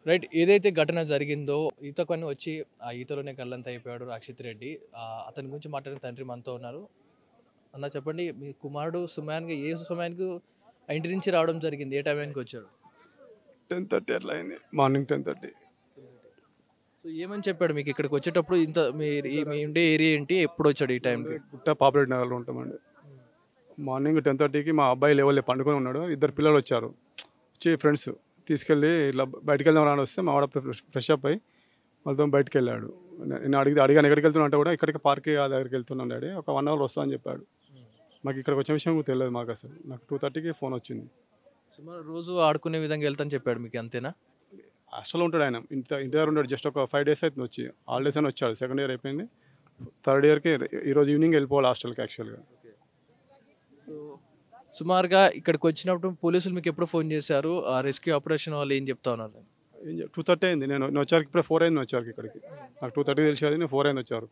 Right. ఏదైతే ఘటన జరిగిందో ఈతకొని వచ్చి ఆ ఈతలోనే గల్లంత అయిపోయాడు రక్షిత్ రెడ్డి. అతని గురించి మాట్లాడిన తండ్రి మనతో ఉన్నారు. అన్న చెప్పండి, మీ కుమారుడు సుమయాన్‌గా ఏ సమయానికి ఆ ఇంటి నుంచి రావడం జరిగింది? ఏ టైంకి వచ్చాడు? 10:30 అట్లా అయింది. మార్నింగ్ 10:30. సో ఏమని చెప్పాడు మీకు ఇక్కడికి వచ్చేటప్పుడు? ఇంత మీ ఉండే ఏరియా ఏంటి? ఎప్పుడొచ్చాడు ఈ టైంకి? గుట్ట పాపరేట్ నగర్‌లో ఉంటామండి. మార్నింగ్ 10:30కి మా అబ్బాయి లేవలే పండుకొని ఉన్నాడు. ఇద్దరు పిల్లలు వచ్చారు. వచ్చి ఫ్రెండ్స్ తీసుకెళ్ళి ఇట్లా బయటికెళ్దాం రా అని వస్తే మా వాడు ఫ్రెష్ అప్ అయ్యి వాళ్ళతో బయటికెళ్ళాడు. నేను అడిగాను ఎక్కడికి వెళ్తున్నావు అంటే కూడా ఇక్కడికి పార్క్‌కి ఆ దగ్గరికి వెళ్తున్నాను డాడీ. ఒక 1 అవర్ వస్తా అని చెప్పాడు. నాకు ఇక్కడికి వచ్చే విషయం కూడా తెలియదు మాకు అసలు. నాకు 2:30కి ఫోన్ వచ్చింది. సుమారు రోజు ఆడుకునే విధంగా వెళ్తాను చెప్పాడు మీకు, అంతేనా? హాస్టల్‌లో ఉంటాడు ఆయన. ఇంటి దగ్గర ఉన్నాడు. జస్ట్ ఒక 5 డేస్ అవుతుంది వచ్చి. హాలిడేస్ అని వచ్చాడు. సెకండ్ ఇయర్ అయిపోయింది. థర్డ్ ఇయర్‌కి ఈరోజు ఈవినింగ్ వెళ్ళిపోవాలి హాస్టల్‌కి యాక్చువల్‌గా. సో సుమారుగా ఇక్కడికి వచ్చినప్పుడు పోలీసులు మీకు ఎప్పుడు ఫోన్ చేశారు? ఆ రెస్క్యూ ఆపరేషన్ వాళ్ళు ఏం చెప్తా ఉన్నారు? 2:30 అయింది. నేను వచ్చారికి ఇప్పుడే 4 అయింది వచ్చారికి ఇక్కడికి. నాకు 2:30 తెలిసేది. నేను 4 అయింది వచ్చారు.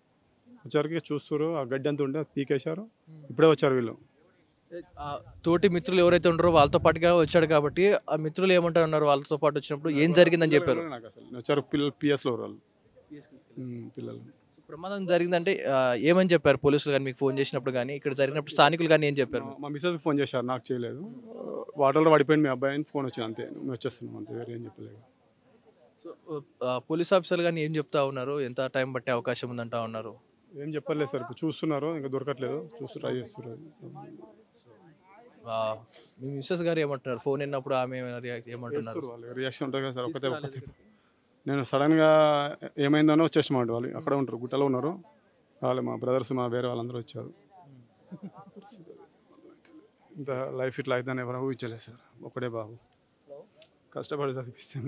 వచ్చారికి చూస్తుర్రు ఆ గడ్డి అంతా ఉండే అది పీకేశారు. ఇప్పుడే వచ్చారు వీళ్ళు. తోటి మిత్రులు ఎవరైతే ఉన్నారో వాళ్ళతో పాటుగా వచ్చాడు కాబట్టి ఆ మిత్రులు ఏమంటారు అన్నారు వాళ్ళతో పాటు వచ్చినప్పుడు? ఏం జరిగిందని చెప్పారు? నాకు అసలు వచ్చారు పిల్లలు పిఎస్‌లో వాళ్ళు. పిల్లలు. ప్రమాదం జరిగిందంటే ఏమని చెప్పారు పోలీసులు కానీ మీకు ఫోన్ చేసినప్పుడు కానీ, ఇక్కడ జరిగినప్పుడు స్థానికులు కానీ ఏం చెప్పారు? మా మిసెస్‌కి ఫోన్ చేశారు. నాకు చేయలేదు. వాటర్‌లో పడిపోయింది మీ అబ్బాయి అని ఫోన్ వచ్చింది అంతే. మేము వచ్చేస్తున్నాం అంతే. వేరే ఏం చెప్పలేదు. సో పోలీస్ ఆఫీసర్లు కానీ ఏం చెప్తా ఉన్నారు? ఎంత టైం పట్టే అవకాశం ఉందంటా ఉన్నారు? ఏం చెప్పలేదు సార్. ఇప్పుడు చూస్తున్నారు. ఇంకా దొరకట్లేదు. ట్రై చేస్తున్నారు. ఆ, మీ మిస్సెస్ గారు ఏమంటున్నారు? ఫోన్ అయినప్పుడు ఆమె ఏమంటున్నారు? వాళ్ళు రియాక్షన్ ఉంటుంది కదా సార్. ఒకటే నేను సడన్గా ఏమైందనో వచ్చేసామండి. వాళ్ళు అక్కడ ఉంటారు. గుట్టలో ఉన్నారు. వాళ్ళు మా బ్రదర్స్ మా వేరే వాళ్ళందరూ వచ్చారు. ఇంత లైఫ్ ఇట్లా అయిద్దని ఎవరు ఊహించలేదు సార్. ఒకడే బాబు కష్టపడి చదివిస్తే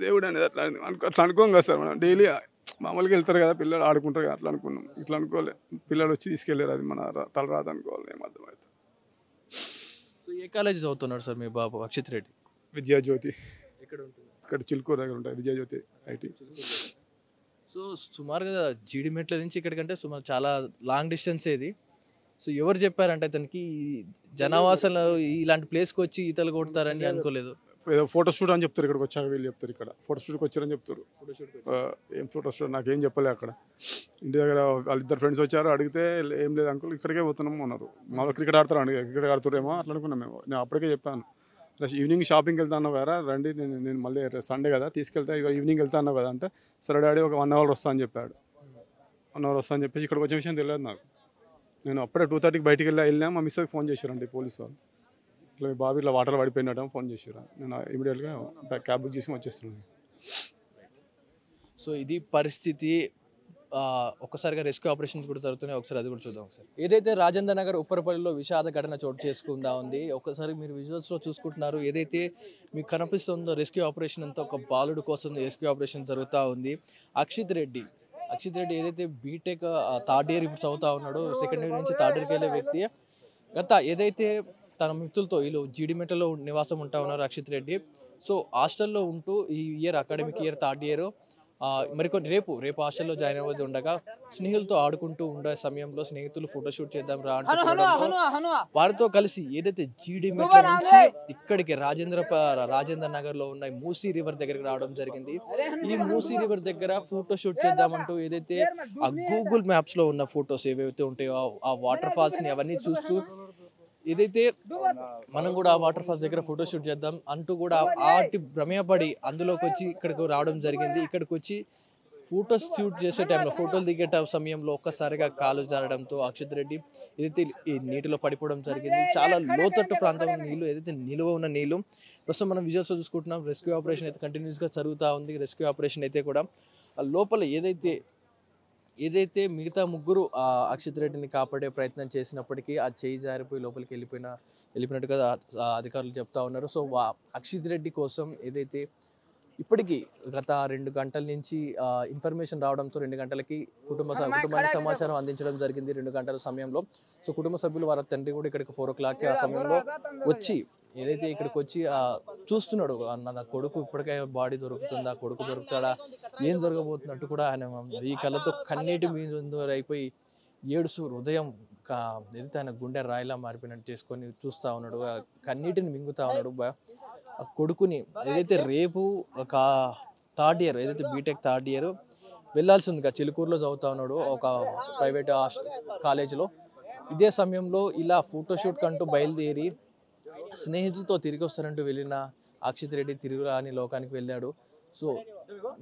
దేవుడు అనేది అట్లా అట్లా అనుకోం కదా సార్. మనం డైలీ మామూలుగా వెళ్తారు కదా పిల్లలు ఆడుకుంటారు కదా, అట్లా అనుకున్నాం. ఇట్లా అనుకోలే. పిల్లలు వచ్చి తీసుకెళ్ళారు. అది మన తలరాత అనుకోవాలి. ఏం అర్థమవుతుంది. సో ఏ కాలేజీ చదువుతున్నాడు సార్ మీ బాబు అక్షిత్ రెడ్డి? విద్యాజ్యోతి ఎక్కడ ఉంటుంది? ఇక్కడ చిలుకూరు దగ్గర ఉంటాయి. విద్యాజ్యోతి ఐటీ. సో సుమారుగా జీడిమెట్ల నుంచి ఇక్కడికంటే సుమారు చాలా లాంగ్ డిస్టెన్స్ ఇది. సో ఎవరు చెప్పారంటే అతనికి జనావాసంలో ఇలాంటి ప్లేస్కి వచ్చి ఈతలు కొడతారని అనుకోలేదు. ఏదో ఫోటో షూట్ అని చెప్తారు. ఇక్కడికి వచ్చాక వీళ్ళు చెప్తారు. ఇక్కడ ఫోటో షూట్కి వచ్చారని చెప్తారు. ఏం ఫోటో షూట్ నాకేం చెప్పలే. అక్కడ ఇంటి దగ్గర వాళ్ళిద్దరు ఫ్రెండ్స్ వచ్చారు. అడిగితే ఏం లేదు అంకుల్ ఇక్కడికే పోతున్నాము అన్నారు. మామూలు క్రికెట్ ఆడతారు అండి. క్రికెట్ ఆడుతారేమో అట్లా అనుకున్నాం మేము. నేను అప్పటికే చెప్పాను, ఈవినింగ్ షాపింగ్కి వెళ్తా అన్నావు కదా రండి, నేను మళ్ళీ సండే కదా తీసుకెళ్తే ఇక ఈవినింగ్ వెళ్తా అన్నావు కదా అంటే సరే డాడీ ఒక 1 అవర్ వస్తా అని చెప్పాడు. 1 అవర్ వస్తా అని చెప్పేసి ఇక్కడికి వచ్చే విషయం తెలియదు నాకు. నేను అప్పుడే 2:30కి బయటికి వెళ్ళినా మా మిస్సెస్కి ఫోన్ చేశారండి పోలీసు వాళ్ళు. ఇట్లా మీ బాబు ఇట్లా వాటర్ పడిపోయినట్టు ఫోన్ చేశారు. నేను ఇమీడియట్గా క్యాబ్ బుక్ చేసి వచ్చేస్తున్నాను. సో ఇది పరిస్థితి. ఒక్కసారిగా రెస్క్యూ ఆపరేషన్స్ కూడా జరుగుతున్నాయి. ఒకసారి అది కూడా చూద్దాం. ఒకసారి ఏదైతే రాజేంద్ర నగర్ ఉప్పరపల్లిలో విషాద ఘటన చోటు చేసుకుందా ఉంది. ఒక్కసారి మీరు విజువల్స్లో చూసుకుంటున్నారు. ఏదైతే మీకు కనిపిస్తుందో రెస్క్యూ ఆపరేషన్ అంతా ఒక బాలుడు కోసం రెస్క్యూ ఆపరేషన్ జరుగుతూ ఉంది. అక్షిత్ రెడ్డి ఏదైతే బీటెక్ థర్డ్ ఇయర్ ఇప్పుడు చదువుతా ఉన్నాడో, సెకండ్ ఇయర్ నుంచి థర్డ్ ఇయర్కి వెళ్ళే వ్యక్తి ఏదైతే తన మిత్రులతో వీళ్ళు జీడిమెట్టలో నివాసం ఉంటా ఉన్నారు అక్షిత్ రెడ్డి. సో హాస్టల్లో ఉంటూ ఈ year academic year third year మరికొన్ని రేపు హాస్టల్లో జాయిన్ అవ్వదు ఉండగా స్నేహితులతో ఆడుకుంటూ ఉండే సమయంలో స్నేహితులు ఫోటోషూట్ చేద్దాం రా అంటూ వారితో కలిసి ఏదైతే జీడిమెట్ల నుంచి ఇక్కడికి రాజేంద్ర నగర్ లో ఉన్న మూసీ రివర్ దగ్గరికి రావడం జరిగింది. ఈ మూసీ రివర్ దగ్గర ఫోటోషూట్ చేద్దామంటూ ఏదైతే ఆ గూగుల్ మ్యాప్స్ లో ఉన్న ఫొటోస్ ఏవైతే ఉంటాయో ఆ వాటర్ ఫాల్స్ ని అవన్నీ చూస్తూ ఏదైతే మనం కూడా ఆ వాటర్ ఫాల్స్ దగ్గర ఫోటోషూట్ చేద్దాం అంటూ కూడా ఆటి భ్రమపడి అందులోకి వచ్చి ఇక్కడికి రావడం జరిగింది. ఇక్కడికి వచ్చి ఫోటోస్ షూట్ చేసే టైంలో ఫోటోలు దిగే సమయంలో ఒక్కసారిగా కాలు జారడంతో అక్షిత్ రెడ్డి ఏదైతే ఈ నీటిలో పడిపోవడం జరిగింది. చాలా లోతట్టు ప్రాంతంలో నీళ్లు, ఏదైతే నిలువ ఉన్న నీళ్లు. ప్రస్తుతం మనం విజువల్స్ చూసుకుంటున్నాం. రెస్క్యూ ఆపరేషన్ అయితే కంటిన్యూస్గా జరుగుతూ ఉంది. రెస్క్యూ ఆపరేషన్ అయితే కూడా లోపల ఏదైతే మిగతా ముగ్గురు అక్షిత్ రెడ్డిని కాపాడే ప్రయత్నం చేసినప్పటికీ ఆ చేయి జారిపోయి లోపలికి వెళ్ళిపోయినట్టుగా అధికారులు చెప్తా ఉన్నారు. సో అక్షిత్ రెడ్డి కోసం ఏదైతే ఇప్పటికీ గత 2 గంటల నుంచి ఇన్ఫర్మేషన్ రావడంతో 2 గంటలకి కుటుంబానికి సమాచారం అందించడం జరిగింది. 2 గంటల సమయంలో సో కుటుంబ సభ్యులు వారి తండ్రి కూడా ఇక్కడికి 4 o'clock ఆ సమయంలో వచ్చి ఏదైతే ఇక్కడికి వచ్చి చూస్తున్నాడు, నా కొడుకు ఇప్పటికే బాడీ దొరుకుతుందా, కొడుకు దొరుకుతాడా, ఏం జరగబోతున్నట్టు కూడా ఆయన ఈ కళ్ళతో కన్నీటి మీద అయిపోయి ఏడుస్తూ హృదయం ఏదైతే ఆయన గుండె రాయిలా మారిపోయినట్టు చేసుకొని చూస్తూ ఉన్నాడు. కన్నీటిని మింగుతా ఉన్నాడు. ఆ కొడుకుని ఏదైతే రేపు ఒక థర్డ్ ఇయర్ ఏదైతే బీటెక్ థర్డ్ ఇయర్ వెళ్ళాల్సి ఉంది చిలుకూరులో చదువుతా ఉన్నాడు ఒక ప్రైవేట్ కాలేజీలో. ఇదే సమయంలో ఇలా ఫోటోషూట్ కంటూ బయలుదేరి స్నేహితులతో తిరిగి వస్తానంటూ వెళ్ళిన అక్షిత్ రెడ్డి తిరిగి రాని లోకానికి వెళ్ళాడు. సో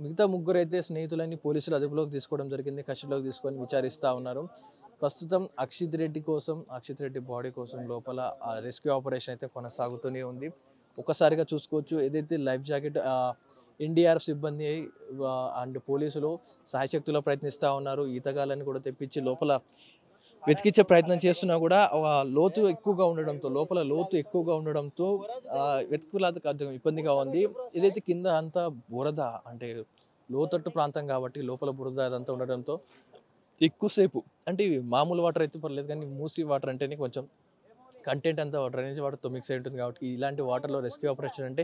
మిగతా ముగ్గురు అయితే స్నేహితులని పోలీసులు అదుపులోకి తీసుకోవడం జరిగింది, కస్టడీలోకి తీసుకొని విచారిస్తూ ఉన్నారు. ప్రస్తుతం అక్షిత్ రెడ్డి కోసం, అక్షిత్ రెడ్డి బాడీ కోసం లోపల రెస్క్యూ ఆపరేషన్ అయితే కొనసాగుతూనే ఉంది. ఒక్కసారిగా చూసుకోవచ్చు ఏదైతే లైఫ్ జాకెట్ ఎన్డీఆర్ఎఫ్ సిబ్బంది అండ్ పోలీసులు సాయశక్తిలో ప్రయత్నిస్తూ ఉన్నారు. ఈతగాళ్ళని కూడా తెప్పించి లోపల వెతికించే ప్రయత్నం చేస్తున్నా కూడా లోతు ఎక్కువగా ఉండడంతో లోపల లోతు ఎక్కువగా ఉండడంతో వెతుకులాత కొంచెం ఇబ్బందిగా ఉంది. ఏదైతే కింద అంతా బురద అంటే లోతట్టు ప్రాంతం కాబట్టి లోపల బురద అదంతా ఉండడంతో ఎక్కువసేపు అంటే ఇవి మామూలు వాటర్ అయితే పర్లేదు, కానీ మూసి వాటర్ అంటేనే కొంచెం కంటెంట్ అంతా డ్రైనేజ్ వాటర్తో మిక్స్ అయి ఉంటుంది కాబట్టి ఇలాంటి వాటర్లో రెస్క్యూ ఆపరేషన్ అంటే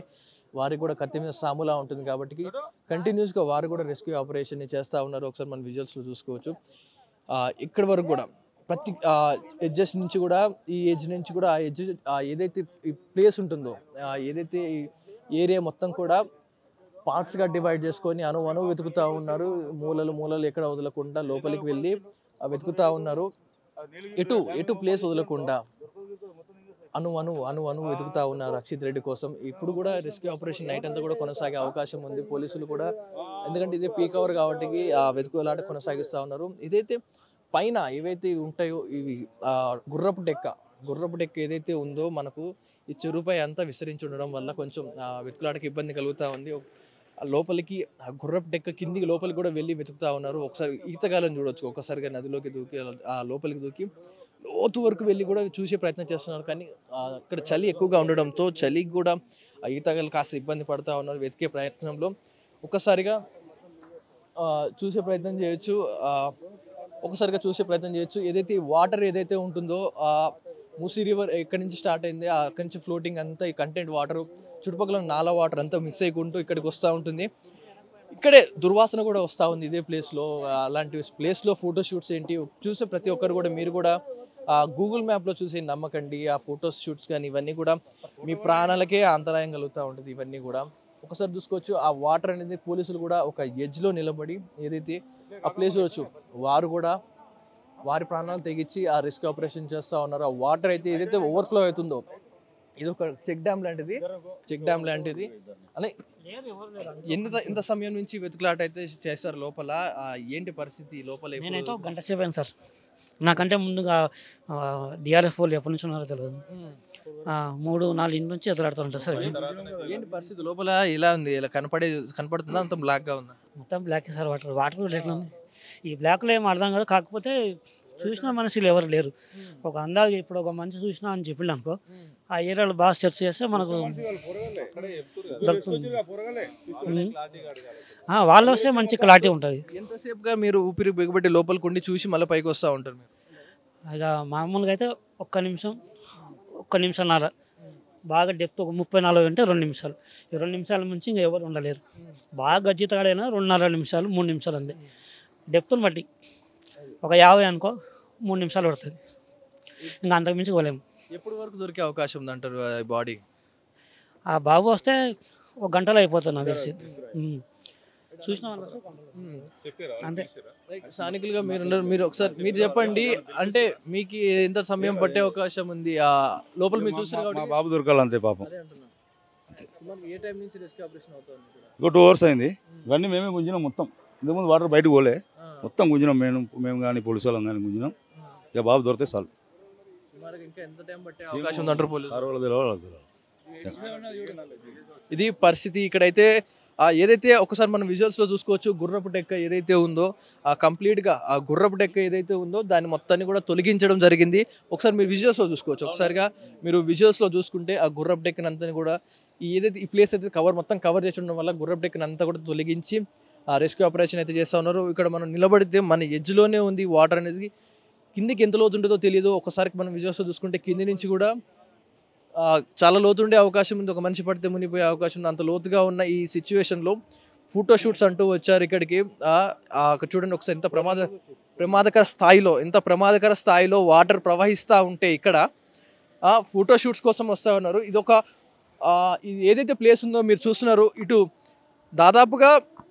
వారికి కూడా కత్తి మీద సాములా ఉంటుంది కాబట్టి కంటిన్యూస్గా వారు కూడా రెస్క్యూ ఆపరేషన్ చేస్తూ ఉన్నారు. ఒకసారి మన విజువల్స్లో చూసుకోవచ్చు. ఇక్కడి వరకు కూడా ప్రతి ఎడ్జెస్ నుంచి కూడా ఈ ఎడ్జ్ నుంచి కూడా ఆ ఎడ్జ్ ఏదైతే ఈ ప్లేస్ ఉంటుందో ఏదైతే ఈ ఏరియా మొత్తం కూడా పార్ట్స్గా డివైడ్ చేసుకొని అణువు వెతుకుతూ ఉన్నారు. మూలలు ఎక్కడ వదలకుండా లోపలికి వెళ్ళి వెతుకుతూ ఉన్నారు. ఎటు ప్లేస్ వదలకుండా అణువు వెతుకుతా ఉన్నారు అక్షిత్ రెడ్డి కోసం. ఇప్పుడు కూడా రెస్క్యూ ఆపరేషన్ నైట్ అంతా కూడా కొనసాగే అవకాశం ఉంది. పోలీసులు కూడా ఎందుకంటే ఇదే పీక్ అవర్ కాబట్టి వెతుకులాట కొనసాగిస్తూ ఉన్నారు. ఇదైతే పైన ఏవైతే ఉంటాయో ఇవి గుర్రపు డెక్క ఏదైతే ఉందో మనకు ఈ చెరువుపై అంతా విస్తరించి ఉండడం వల్ల కొంచెం వెతుకులాటకి ఇబ్బంది కలుగుతూ ఉంది. లోపలికి ఆ గుర్రపు డెక్క కిందికి లోపలికి కూడా వెళ్ళి వెతుకుతా ఉన్నారు. ఒకసారి ఈతగాలను చూడొచ్చు, ఒక్కసారిగా నదిలోకి దూకి లోపలికి దూకి లోతు వరకు వెళ్ళి కూడా చూసే ప్రయత్నం చేస్తున్నారు. కానీ అక్కడ చలి ఎక్కువగా ఉండడంతో చలికి కూడా ఈతగాళ్ళు కాస్త ఇబ్బంది పడుతూ ఉన్నారు వెతికే ప్రయత్నంలో. ఒక్కసారిగా చూసే ప్రయత్నం చేయొచ్చు. ఏదైతే వాటర్ ఏదైతే ఉంటుందో మూసీ రివర్ ఎక్కడి నుంచి స్టార్ట్ అయింది అక్కడి నుంచి ఫ్లోటింగ్ అంతా ఈ కంటెంట్ వాటర్ చుట్టుపక్కల నాలా వాటర్ అంతా మిక్స్ అయికుంటూ ఇక్కడికి వస్తూ ఉంటుంది. ఇక్కడే దుర్వాసన కూడా వస్తూ ఉంది ఇదే ప్లేస్లో. అలాంటి ప్లేస్లో ఫోటోషూట్స్ ఏంటి చూసే ప్రతి ఒక్కరు కూడా మీరు కూడా గూగుల్ మ్యాప్లో చూసి నమ్మకండి. ఆ ఫోటోస్ షూట్స్ కానీ ఇవన్నీ కూడా మీ ప్రాణాలకే అంతరాయం కలుగుతూ ఉంటుంది. ఇవన్నీ కూడా ఒకసారి చూసుకోవచ్చు. ఆ వాటర్ అనేది పోలీసులు కూడా ఒక ఎడ్జ్లో నిలబడి ఏదైతే ఆ ప్లేస్ చూడొచ్చు, వారు కూడా వారి ప్రాణాలు తెగించి ఆ రెస్క్యూ ఆపరేషన్ చేస్తూ ఉన్నారు. ఆ వాటర్ అయితే ఏదైతే ఓవర్ఫ్లో అవుతుందో ఇది ఒక చెక్ డ్యామ్ లాంటిది అని ఎంత సమయం నుంచి వెతుకులాట అయితే చేస్తారు లోపల, ఏంటి పరిస్థితి లోపల? నేనైతే ఒక గంట సేపు అయింది సార్. నాకంటే ముందుగా డిఆర్ఎఫ్ వాళ్ళు ఎప్పటి నుంచి ఉన్నారో తెలియదు. 3-4 ఇంటి నుంచి ఎదురాడుతుంటారు సార్. ఏంటి పరిస్థితి లోపల ఎలా ఉంది? ఇలా కనపడుతుందా? అంత బ్లాక్గా ఉందా? మొత్తం బ్లాక్ సార్. వాటర్ ఎట్లా ఉంది ఈ బ్లాక్లో ఏం అర్థం కాదు. కాకపోతే చూసిన మనుషులు ఎవరు లేరు. ఒక అందాజు ఇప్పుడు ఒక మనిషి చూసినా అని చెప్పిండు అనుకో, ఆ ఏరియాలో బాగా సెర్చ్ చేస్తే మనకు దొరుకుతుంది. వాళ్ళు వస్తే మంచి క్లారిటీ ఉంటుంది. ఎంతసేపుగా మీరు ఊపిరి బిగబట్టి లోపలికి ఉండి చూసి మళ్ళీ పైకి వస్తూ ఉంటారు మీరు? ఇక మామూలుగా అయితే 1 నిమిషంన్నర, బాగా డెప్త్ ఒక 30-40 అంటే 2 నిమిషాలు. ఈ 2 నిమిషాల నుంచి ఇంకా ఎవరు ఉండలేరు. బాగా గజ్జితగాడైనా 2.5 నిమిషాలు 3 నిమిషాలు అంతే. డెప్త్ని బట్టి ఒక 50 అనుకో 3 నిమిషాలు పడుతుంది. ఇంకా అంతకుమించి పోలేము. ఎప్పటి వరకు దొరికే అవకాశం ఉందంటారు బాడీ? ఆ బాబు వస్తే 1 గంటలో అయిపోతుంది నాకు తెలిసి. చూసిన అంతే. స్థానికులుగా మీరు ఒకసారి మీరు చెప్పండి, అంటే మీకు ఎంత సమయం పట్టే అవకాశం ఉంది లోపల మీరు చూసారు? మా బాబు దొరకాలంతే పాపం. ఏ టైం నుంచి రెస్క్యూ ఆపరేషన్ అవుతుంది? ఇంకో 2 hours అయింది. ఇవన్నీ మేమే గుంజినాం మొత్తం. ఇంతకుముందు వాటర్ బయటకు పోలే, మొత్తం గుంజినాం. మేము కానీ పోలీసు వాళ్ళం కానీ గుంజినాం. ఇక బాబు దొరికితే చాలు. ఇంకా ఎంత టైం పట్టే అవకాశం ఉందంటారు పోలీసు? ఇది పరిస్థితి ఇక్కడైతే. ఏదైతే ఒకసారి మనం విజువల్స్లో చూసుకోవచ్చు, గుర్రపు డెక్క ఏదైతే ఉందో కంప్లీట్గా ఆ గుర్రపు డెక్క ఏదైతే ఉందో దాన్ని మొత్తాన్ని కూడా తొలగించడం జరిగింది. ఒకసారి మీరు విజువల్స్లో చూసుకోవచ్చు. ఒకసారిగా మీరు విజువల్స్లో చూసుకుంటే ఆ గుర్రపు డెక్కని అంతా కూడా ఏదైతే ఈ ప్లేస్ అయితే మొత్తం కవర్ చేసి ఉండడం వల్ల గుర్రపు డెక్కని అంతా కూడా తొలగించి రెస్క్యూ ఆపరేషన్ అయితే చేస్తూ ఉన్నారు. ఇక్కడ మనం నిలబడితే మన ఎడ్జ్లోనే ఉంది వాటర్ అనేది. కిందికి ఎంత లోతు ఉంటుందో తెలియదు. ఒకసారి మనం విజువల్స్లో చూసుకుంటే కింది నుంచి కూడా చాలా లోతుండే అవకాశం ఉంది. ఒక మనిషి పడితే మునిగిపోయే అవకాశం ఉంది. అంత లోతుగా ఉన్న ఈ సిచ్యువేషన్లో ఫోటోషూట్స్ అంటూ వచ్చారు ఇక్కడికి. చూడండి ఒకసారి ఎంత ప్రమాదకర స్థాయిలో వాటర్ ప్రవహిస్తూ ఉంటే ఇక్కడ ఫోటోషూట్స్ కోసం వస్తూ ఉన్నారు. ఇది ఒక ఇది ఏదైతే ప్లేస్ ఉందో మీరు చూస్తున్నారు, ఇటు దాదాపుగా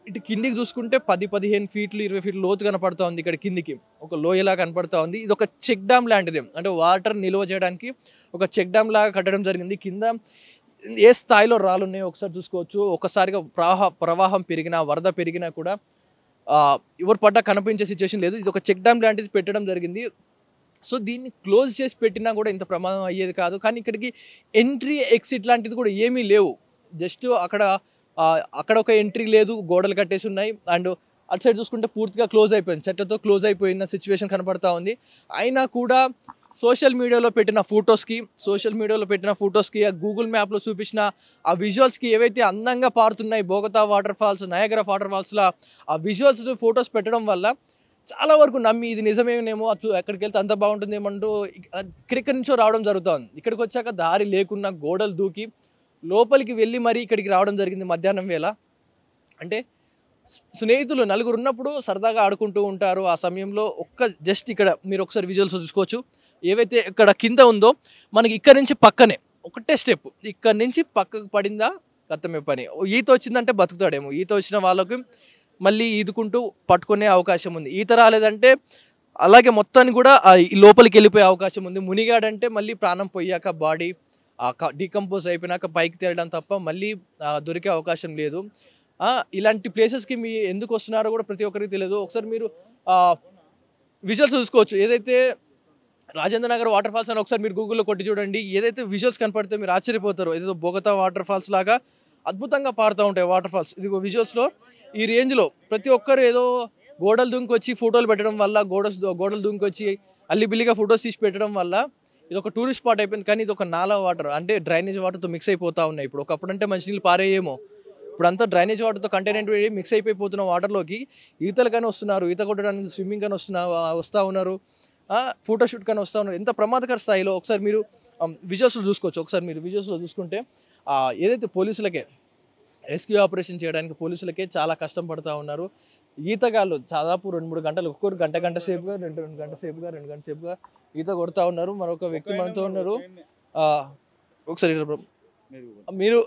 ఇటు కిందికి చూసుకుంటే 10-15 ఫీట్లు 20 ఫీట్లు లోతు కనపడతా ఉంది. ఇక్కడ కిందికి ఒక లోయలా కనపడతా ఉంది. ఇది ఒక చెక్ డ్యామ్ లాంటిది, అంటే వాటర్ నిల్వ చేయడానికి ఒక చెక్ డ్యామ్ లాగా కట్టడం జరిగింది. కింద ఏ స్థాయిలో రాళ్ళు ఉన్నాయో ఒకసారి చూసుకోవచ్చు. ఒకసారిగా ప్రవాహం పెరిగినా వరద పెరిగినా కూడా ఎవరు పడ్డా కనిపించే సిచ్యువేషన్ లేదు. ఇది ఒక చెక్ డ్యామ్ లాంటిది పెట్టడం జరిగింది. సో దీన్ని క్లోజ్ చేసి పెట్టినా కూడా ఇంత ప్రమాదం అయ్యేది కాదు. కానీ ఇక్కడికి ఎంట్రీ ఎగ్జిట్ లాంటిది కూడా ఏమీ లేవు. జస్ట్ అక్కడ ఒక ఎంట్రీ లేదు, గోడలు కట్టేసి ఉన్నాయి. అండ్ అటు సైడ్ చూసుకుంటే పూర్తిగా క్లోజ్ అయిపోయింది, చెట్లతో క్లోజ్ అయిపోయిన సిచ్యువేషన్ కనపడతా ఉంది. అయినా కూడా సోషల్ మీడియాలో పెట్టిన ఫొటోస్కి గూగుల్ మ్యాప్లో చూపించిన ఆ విజువల్స్కి ఏవైతే అందంగా పారుతున్నాయి Bogatha water falls, Niagara water ఫాల్స్లో ఆ విజువల్స్ ఫొటోస్ పెట్టడం వల్ల చాలా వరకు నమ్మి ఇది నిజమేనేమో, ఎక్కడికి వెళ్తే అంత బాగుంటుందేమంటూ ఇక్కడిక్కడి నుంచో రావడం జరుగుతుంది. ఇక్కడికి వచ్చాక దారి లేకున్నా గోడలు దూకి లోపలికి వెళ్ళి మరీ ఇక్కడికి రావడం జరిగింది మధ్యాహ్నం వేళ. అంటే స్నేహితులు నలుగురు ఉన్నప్పుడు సరదాగా ఆడుకుంటూ ఉంటారు. ఆ సమయంలో జస్ట్ ఇక్కడ మీరు ఒకసారి విజువల్స్ చూసుకోవచ్చు. ఏవైతే ఇక్కడ కింద ఉందో మనకి ఇక్కడ నుంచి పక్కనే ఒకటే స్టెప్, ఇక్కడ నుంచి పక్కకు పడిందా గతమే పని. ఈత వచ్చిందంటే బతుకుతాడేమో, ఈత వచ్చిన వాళ్ళకి మళ్ళీ ఈదుకుంటూ పట్టుకునే అవకాశం ఉంది. ఈత రాలేదంటే అలాగే మొత్తాన్ని కూడా లోపలికి వెళ్ళిపోయే అవకాశం ఉంది. మునిగాడంటే మళ్ళీ ప్రాణం పోయాక బాడీ డీకంపోజ్ అయిపోయినాక పైకి తేలడం తప్ప మళ్ళీ దొరికే అవకాశం లేదు. ఇలాంటి ప్లేసెస్కి మీ ఎందుకు వస్తున్నారో కూడా ప్రతి ఒక్కరికి తెలియదు. ఒకసారి మీరు విజువల్స్ చూసుకోవచ్చు. ఏదైతే రాజేంద్ర నగర్ వాటర్ ఫాల్స్ అని ఒకసారి మీరు గూగుల్లో కొట్టి చూడండి. ఏదైతే విజువల్స్ కనపడితే మీరు ఆశ్చర్యపోతారు. ఏదో బోగతా వాటర్ ఫాల్స్ లాగా అద్భుతంగా పారుతూ ఉంటాయి వాటర్ ఫాల్స్. ఇదిగో విజువల్స్లో ఈ రేంజ్లో ప్రతి ఒక్కరు ఏదో గోడలు దుంకొచ్చి ఫోటోలు పెట్టడం వల్ల, గోడలు దుంకొచ్చి అల్లిబిల్లిగా ఫొటోస్ తీసి పెట్టడం వల్ల ఇది ఒక టూరిస్ట్ స్పాట్ అయిపోయింది. కానీ ఇది ఒక నాలా వాటర్, అంటే డ్రైనేజ్ వాటర్తో మిక్స్ అయిపోతూ ఉన్నాయి. ఇప్పుడు ఒకప్పుడు అంటే మంచినీళ్ళు పారేయేమో, ఇప్పుడు అంతా డ్రైనేజ్ వాటర్తో కంటైనెంట్ మిక్స్ అయిపోతున్న వాటర్లోకి ఈతలు కానీ వస్తున్నారు, ఈత కొట్టడానికి స్విమ్మింగ్ కానీ వస్తూ ఉన్నారు, ఫోటోషూట్ కానీ వస్తూ ఉన్నారు. ఎంత ప్రమాదకర స్థాయిలో ఒకసారి మీరు విజువల్స్లో చూసుకోవచ్చు. ఒకసారి మీరు విజువల్స్లో చూసుకుంటే ఏదైతే పోలీసులకే రెస్క్యూ ఆపరేషన్ చేయడానికి పోలీసులకే చాలా కష్టం పడుతూ ఉన్నారు. ఈతగాళ్ళు దాదాపు 2-3 గంటలు, ఒక్కొక్కరు గంట సేపుగా 2 గంట సేపుగా ఈత కొడుతూ ఉన్నారు. మరొక వ్యక్తి మనతో ఉన్నారు. ఒకసారి మీరు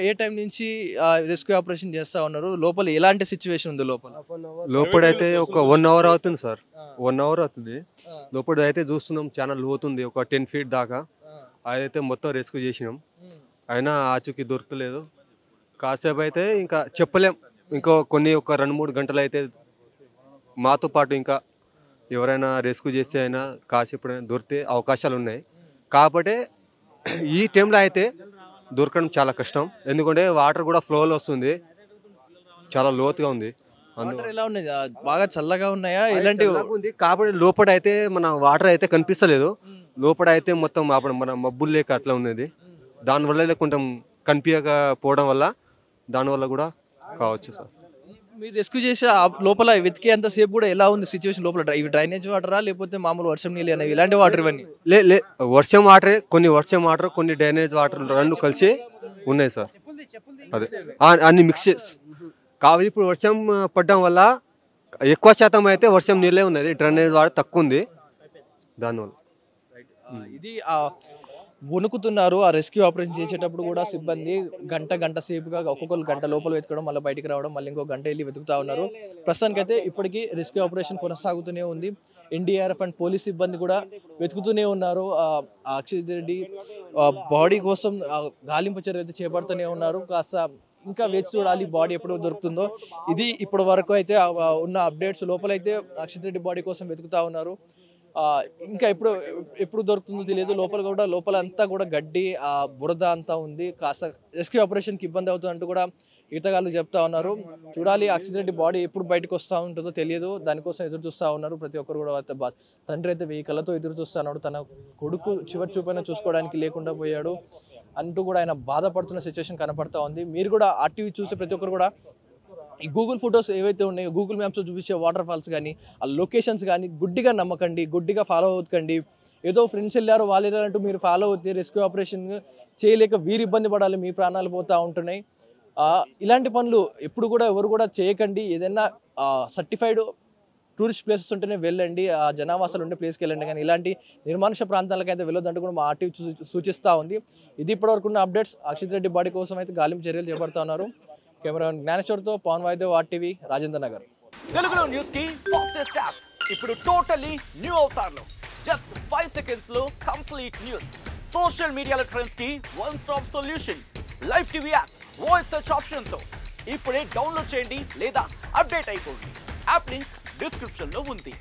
ఏ టైం నుంచి రెస్క్యూ ఆపరేషన్ చేస్తూ ఉన్నారు? లోపల ఎలాంటి సిచ్యువేషన్ ఉంది? లోపలైతే ఒక 1 అవర్ అవుతుంది సార్, 1 అవర్ అవుతుంది. లోపల అయితే చూస్తున్నాం చాలా లోతుంది, ఒక 10 ఫీట్ దాకా. అదైతే మొత్తం రెస్క్యూ చేసినాం, అయినా ఆచూకీ దొరకలేదు. కాసేపు అయితే ఇంకా చెప్పలేం, ఒక 2-3 గంటలు అయితే మాతో పాటు ఇంకా ఎవరైనా రెస్క్యూ చేస్తే అయినా కాసేపు దొరికే అవకాశాలు ఉన్నాయి. కాబట్టి ఈ టైంలో అయితే దొరకడం చాలా కష్టం, ఎందుకంటే వాటర్ కూడా ఫ్లోలో వస్తుంది, చాలా లోతుగా ఉంది. ఎలా ఉన్నాయి? బాగా చల్లగా ఉన్నాయా? ఇలాంటి ఉంది కాబట్టి లోపల అయితే మన వాటర్ అయితే కనిపిస్తలేదు. లోపల అయితే మొత్తం మన మబ్బులు లేక అట్లా ఉన్నది. దానివల్ల కొంచెం కనిపించకపోవడం వల్ల దానివల్ల కూడా కావచ్చు సార్. మీరు రెస్క్యూ చేసే లోపల వెతికేంత సేపు కూడా ఎలా ఉంది సిచ్యువేషన్? లోపల ఇవి డ్రైనేజ్ వాటరా లేకపోతే మామూలు వర్షం నీళ్ళు అనేవి ఇలాంటి వాటర్? ఇవన్నీ వర్షం వాటరే, కొన్ని డ్రైనేజ్ వాటర్ రెండు కలిసి ఉన్నాయి సార్. అదే అన్ని మిక్స్ చేసి కాబట్టి ఇప్పుడు వర్షం పడడం వల్ల ఎక్కువ శాతం అయితే వర్షం నీళ్ళే ఉన్నది, డ్రైనేజ్ వాటర్ తక్కువ ఉంది దానివల్ల. ఇది వణుకుతున్నారు. ఆ రెస్క్యూ ఆపరేషన్ చేసేటప్పుడు కూడా సిబ్బంది గంట సేపుగా ఒక్కొక్కరు గంట లోపల వెతకడం, మళ్ళీ బయటికి రావడం, మళ్ళీ ఇంకో గంట వెళ్ళి వెతుకుతా ఉన్నారు. ప్రస్తుతానికైతే ఇప్పటికీ రెస్క్యూ ఆపరేషన్ కొనసాగుతూనే ఉంది. ఎన్డీఆర్ఎఫ్ అండ్ పోలీస్ సిబ్బంది కూడా వెతుకుతూనే ఉన్నారు. అక్షిత్ రెడ్డి బాడీ కోసం గాలింపు చర్య అయితే చేపడుతూనే ఉన్నారు. కాస్త ఇంకా వేచి చూడాలి బాడీ ఎప్పుడు దొరుకుతుందో. ఇది ఇప్పటి వరకు అయితే ఉన్న అప్డేట్స్. లోపలైతే అక్షిత్ రెడ్డి బాడీ కోసం వెతుకుతా ఉన్నారు. ఇంకా ఎప్పుడు దొరుకుతుందో తెలియదు. లోపల అంతా కూడా గడ్డి, బురద అంతా ఉంది. కాస్త రెస్క్యూ ఆపరేషన్కి ఇబ్బంది అవుతుందంటూ కూడా ఈతగాళ్ళు చెప్తా ఉన్నారు. చూడాలి అక్షిత్ రెడ్డి బాడీ ఎప్పుడు బయటకు వస్తూ ఉంటుందో తెలియదు. దానికోసం ఎదురు చూస్తూ ఉన్నారు ప్రతి ఒక్కరు కూడా. తండ్రి అయితే 1000 కళ్ళతో ఎదురు చూస్తున్నాడు. తన కొడుకు చివరి చూపైనా చూసుకోవడానికి లేకుండా పోయాడు అంటూ కూడా ఆయన బాధపడుతున్న సిచ్యువేషన్ కనపడతా ఉంది. మీరు కూడా ఆర్టీవీ చూసే ప్రతి ఒక్కరు కూడా ఈ గూగుల్ ఫొటోస్ ఏవైతే ఉన్నాయో, గూగుల్ మ్యాప్స్లో చూపించే వాటర్ ఫాల్స్ కానీ ఆ లొకేషన్స్ కానీ గుడ్డిగా నమ్మకండి, గుడ్డిగా ఫాలో అవుకండి. ఏదో ఫ్రెండ్స్ వెళ్ళారు వాళ్ళు వెళ్ళారంటూ మీరు ఫాలో అవుతే రెస్క్యూ ఆపరేషన్ చేయలేక వీరు ఇబ్బంది పడాలి, మీ ప్రాణాలు పోతూ ఉంటున్నాయి. ఇలాంటి పనులు ఎప్పుడు కూడా ఎవరు కూడా చేయకండి. ఏదైనా సర్టిఫైడ్ టూరిస్ట్ ప్లేసెస్ ఉంటేనే వెళ్ళండి, ఆ జనావాసాలు ఉండే ప్లేస్కి వెళ్ళండి, కానీ ఇలాంటి నిర్మానుష ప్రాంతాలకైతే వెళ్ళొద్దంటూ కూడా మా ఆర్టీవీ సూచిస్తూ ఉంది. ఇది ఇప్పటివరకు ఉన్న అప్డేట్స్. అక్షిత్ రెడ్డి బాడీ కోసం అయితే గాలింపు చర్యలు చేపడుతూ ఉన్నారు. కెమెరామెన్ జ్ఞానేశ్వర్తో పవన్ వాయిదేవ్, ఆర్టీవీ, రాజేంద్ర నగర్. తెలుగులో న్యూస్ కి ఫాస్టెస్ట్ యాప్ ఇప్పుడు టోటల్లీ న్యూ అవతార్లో జస్ట్ 5 seconds లో కంప్లీట్ న్యూస్. సోషల్ మీడియాలో ట్రెండ్స్ కి one stop solution. Live TV app voice search option తో ఇప్పుడే డౌన్లోడ్ చేయండి లేదా అప్డేట్ అయిపోండి. యాప్ లింక్ డిస్క్రిప్షన్ లో ఉంది.